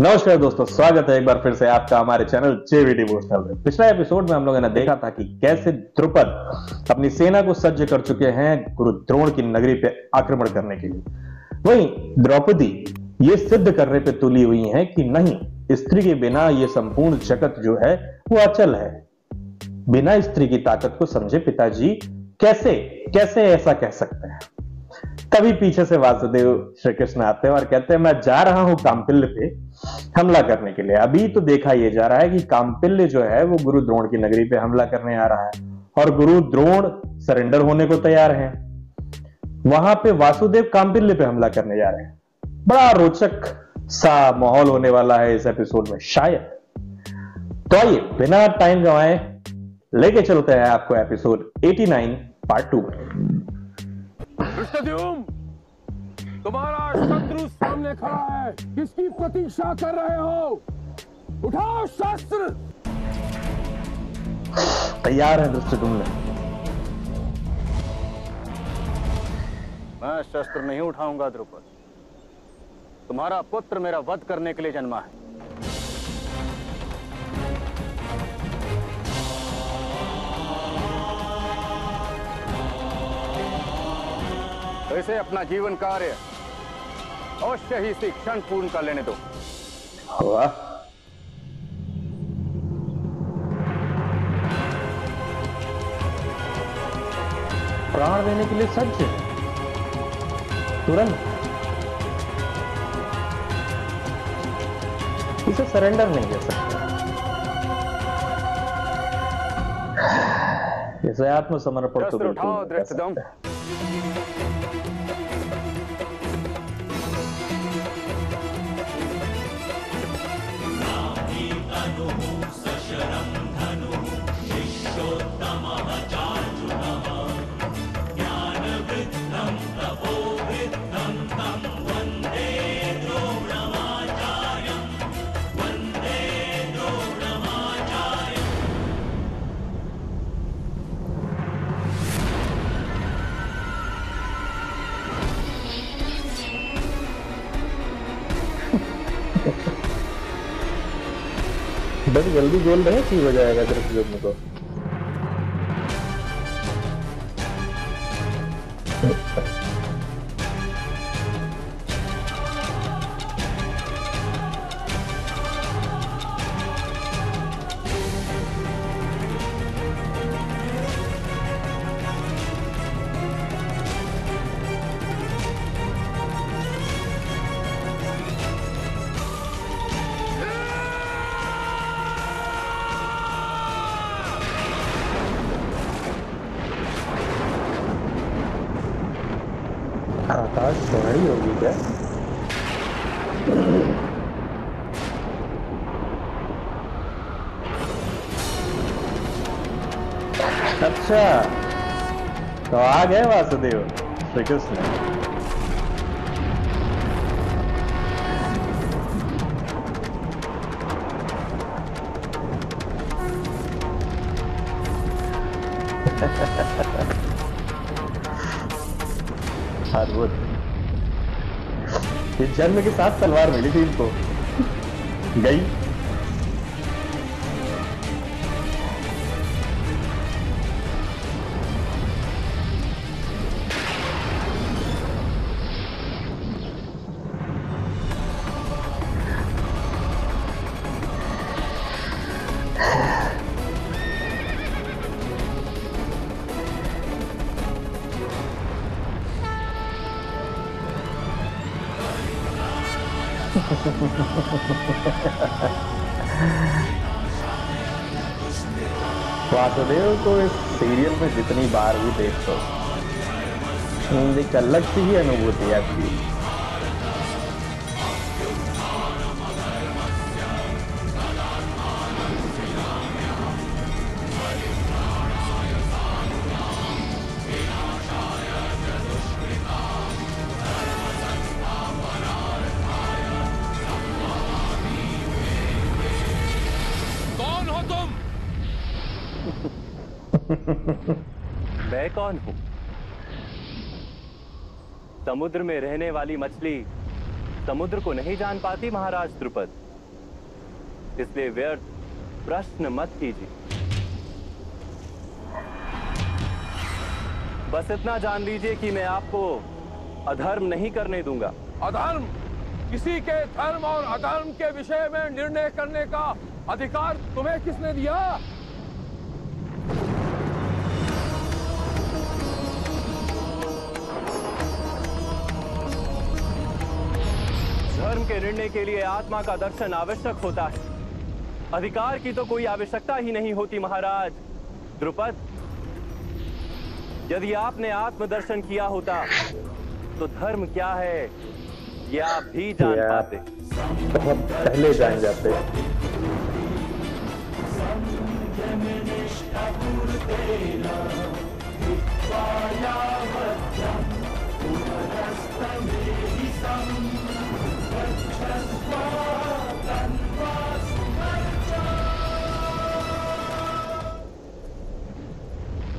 नमस्कार दोस्तों, स्वागत है एक बार फिर से आपका हमारे चैनल जेवीडी डिवोशनल में। पिछला एपिसोड में हम लोगों ने देखा था कि कैसे द्रुपद अपनी सेना को सज्ज कर चुके हैं गुरु द्रोण की नगरी पे आक्रमण करने के लिए। वहीं द्रौपदी ये सिद्ध करने पे तुली हुई हैं कि नहीं, स्त्री के बिना ये संपूर्ण जगत जो है वो अचल है। बिना स्त्री की ताकत को समझे पिताजी कैसे कैसे ऐसा कह सकते हैं। तभी पीछे से वासुदेव श्री कृष्ण आते हैं और कहते हैं मैं जा रहा हूं कामपिल्य पे हमला करने के लिए। अभी तो देखा यह जा रहा है कि कामपिल्य जो है वो गुरु द्रोण की नगरी पे हमला करने आ रहा है और गुरु द्रोण सरेंडर होने को तैयार हैं। वहां पे वासुदेव कामपिल्य पे हमला करने जा रहे हैं। बड़ा रोचक सा माहौल होने वाला है इस एपिसोड में शायद। तो आइए बिना टाइम गंवाए लेके चलते हैं आपको एपिसोड 89 पार्ट 2 में। तुम्हारा शत्रु सामने खड़ा है, किसकी प्रतीक्षा कर रहे हो? उठाओ शस्त्र। तैयार है धृष्टद्युम्न? मैं शस्त्र नहीं उठाऊंगा द्रुपद। तुम्हारा पुत्र मेरा वध करने के लिए जन्मा है। इसे अपना जीवन कार्य अवश्य ही इसी क्षण पूर्ण कर लेने दो। वाह, प्राण देने के लिए सज्ज है तुरंत। इसे सरेंडर नहीं कर सकते, इसे आत्मसमर्पण तो बिल्कुल उठाओ धृष्टद्युम्न। बस जल्दी बोल रहे हैं, ठीक हो जाएगा धृष्टद्युम्न को। आकाश सोहरी होगी क्या? अच्छा, तो आ गए वासुदेव श्री कृष्ण। अद्भुत। ये जन्म के साथ तलवार मिली थी इनको, गई। वासुदेव को इस सीरियल में जितनी बार भी देखो, एक अलग सी ही अनुभूति आती है। मैं कौन हूं? समुद्र में रहने वाली मछली समुद्र को नहीं जान पाती महाराज द्रुपद। इसलिए व्यर्थ प्रश्न मत कीजिए। बस इतना जान लीजिए कि मैं आपको अधर्म नहीं करने दूंगा। अधर्म? किसी के धर्म और अधर्म के विषय में निर्णय करने का अधिकार तुम्हें किसने दिया? धर्म के निर्णय के लिए आत्मा का दर्शन आवश्यक होता है। अधिकार की तो कोई आवश्यकता ही नहीं होती महाराज द्रुपद। यदि आपने आत्मदर्शन किया होता तो धर्म क्या है ये आप भी जान पाते। बहुत पहले जान जाते।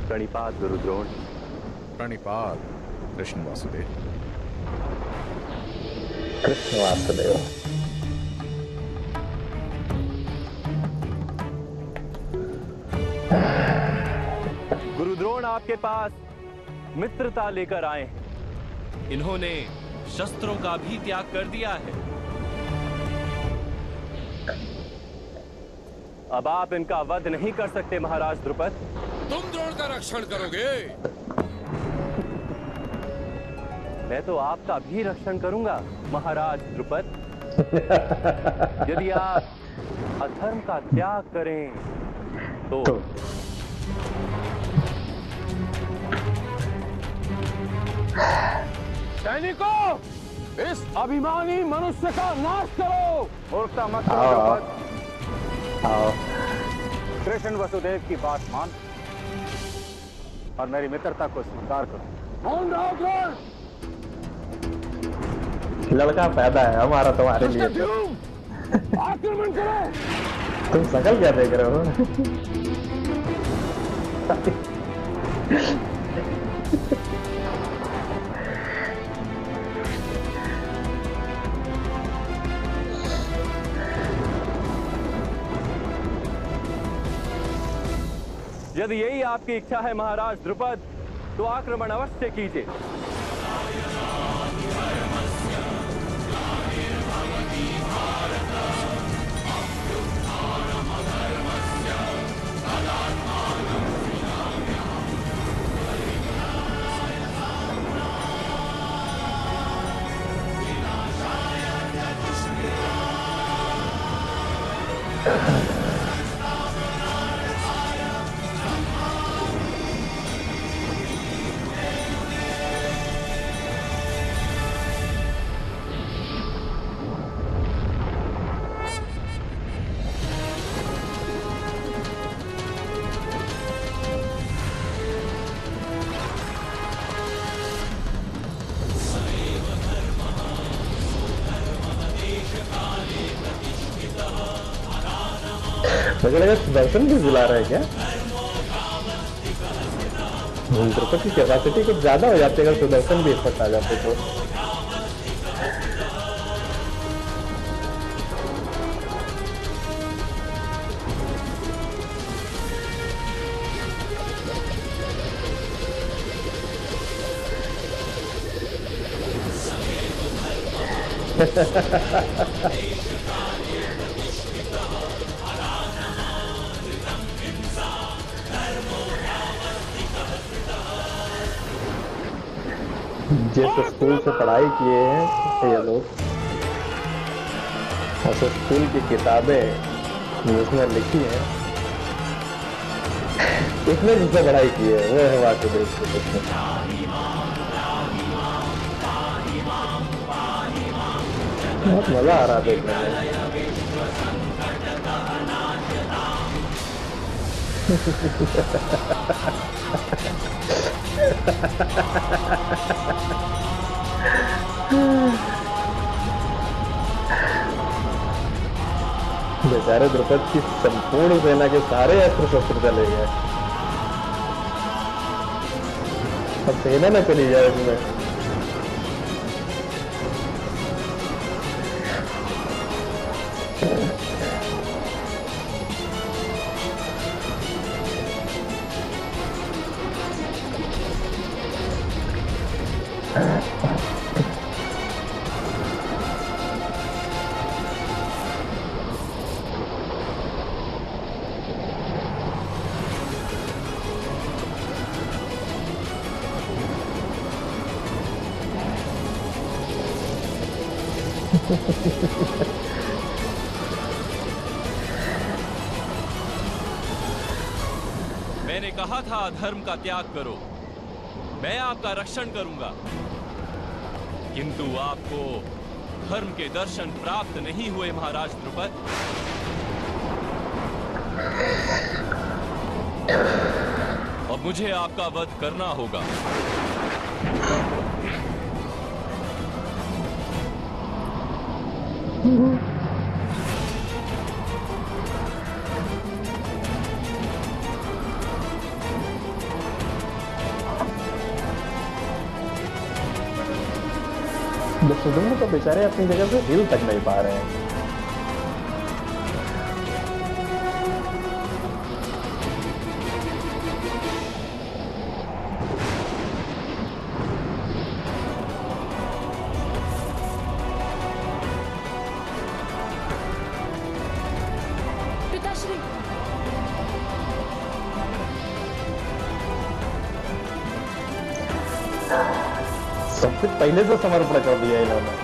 प्रणिपात गुरुद्रोण। प्रणिपात कृष्ण वासुदेव। कृष्ण वासुदेव। गुरुद्रोण आपके पास मित्रता लेकर आए हैं। इन्होंने शस्त्रों का भी त्याग कर दिया है। अब आप इनका वध नहीं कर सकते महाराज द्रुपद। तुम द्रोण का रक्षण करोगे? मैं तो आपका भी रक्षण करूंगा महाराज द्रुपद। यदि आप अधर्म का त्याग करें तो सैनिकों, इस अभिमानी मनुष्य का नाश करो। मूर्खता मत करो द्रुपद। कृष्ण वसुदेव की बात मान और मेरी मित्रता को स्वीकार करो। कौन रहो द्रोण? लड़का पैदा है हमारा तुम्हारे लिए। आक्रमण करो। तुम शकल क्या देख रहे हो? यदि यही आपकी इच्छा है महाराज द्रुपद तो आक्रमण अवश्य कीजिए। मुझे लगा सुदर्शन भी बुला रहे हैं क्या? द्रुपद की कैपेसिटी कुछ ज्यादा हो जाती है अगर सुदर्शन भी इस वक्त आ जाते तो। जिस स्कूल से पढ़ाई किए हैं ये लोग, उस स्कूल की किताबें जिसने लिखी हैं उसने जिससे पढ़ाई की है वो है वासुदेव श्री कृष्ण। बहुत मजा आ रहा देखने में। बेचारे द्रुपद की संपूर्ण सेना के सारे अस्त्र शस्त्र चले गए। अब सेना न चली जाए इसमें। मैंने कहा था अधर्म का त्याग करो, मैं आपका रक्षण करूंगा, किंतु आपको धर्म के दर्शन प्राप्त नहीं हुए महाराज द्रुपद। अब मुझे आपका वध करना होगा। दुष्योधन तो बेचारे अपनी जगह से हिल तक नहीं पा रहे हैं। पिताश्री, सबसे पहले से समर्पण कर दिया इन्होंने।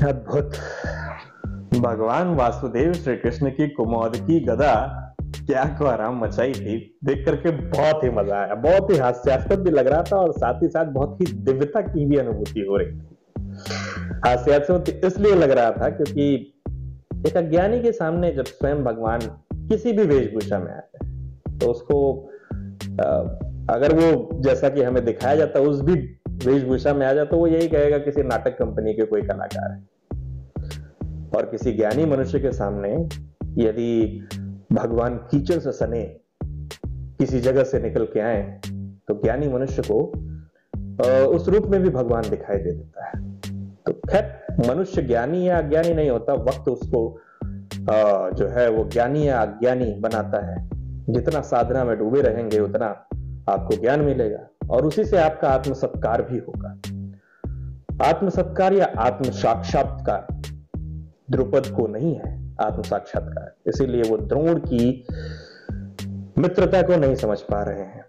अद्भुत। भगवान वासुदेव श्री कृष्ण की कुमोदकी गदा क्या को आराम मचाई थी, देख करके बहुत ही मजा आया, बहुत ही हास्यास्पद भी लग रहा था और साथ ही साथ बहुत ही दिव्यता की भी अनुभूति हो रही थी। हास्यास्पद इसलिए लग रहा था क्योंकि एक अज्ञानी के सामने जब स्वयं भगवान किसी भी वेशभूषा में आते हैं तो उसको अगर वो जैसा कि हमें दिखाया जाता है उस भी वेशभूषा में आ जाए तो वो यही कहेगा किसी नाटक कंपनी के कोई कलाकार है। और किसी ज्ञानी मनुष्य के सामने यदि भगवान कीचड़ से सने किसी जगह से निकल के आए तो ज्ञानी मनुष्य को उस रूप में भी भगवान दिखाई दे देता है। तो खैर मनुष्य ज्ञानी या अज्ञानी नहीं होता, वक्त उसको जो है वो ज्ञानी या अज्ञानी बनाता है। जितना साधना में डूबे रहेंगे उतना आपको ज्ञान मिलेगा और उसी से आपका आत्म सत्कार भी होगा। आत्म सत्कार या आत्म साक्षात्कार द्रुपद को नहीं है, आत्म साक्षात्कार। इसीलिए वो द्रोण की मित्रता को नहीं समझ पा रहे हैं।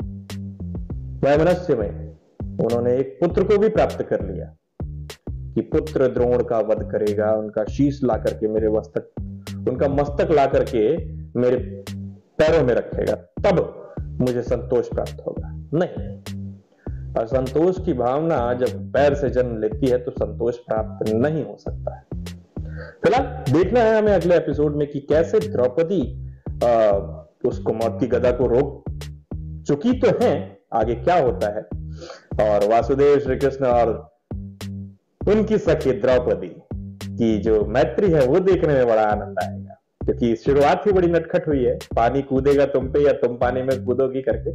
वैमनस्य में उन्होंने एक पुत्र को भी प्राप्त कर लिया कि पुत्र द्रोण का वध करेगा, उनका शीश ला करके मेरे उनका मस्तक ला करके मेरे पैरों में रखेगा, तब मुझे संतोष प्राप्त होगा। नहीं, और संतोष की भावना जब पैर से जन्म लेती है तो संतोष प्राप्त नहीं हो सकता है। फिलहाल देखना है हमें अगले एपिसोड में कि कैसे द्रौपदी उस कुमोद की गदा को रोक चुकी तो है, आगे क्या होता है। और वासुदेव श्री कृष्ण और उनकी सखी द्रौपदी की जो मैत्री है वो देखने में बड़ा आनंद आएगा, क्योंकि शुरुआत ही बड़ी नटखट हुई है, पानी कूदेगा तुम पे या तुम पानी में कूदोगी करके।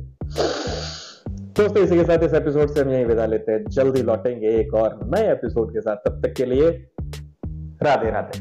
दोस्तों इसी के साथ इस एपिसोड से हम यहीं विदा लेते हैं, जल्दी लौटेंगे एक और नए एपिसोड के साथ। तब तक के लिए राधे राधे।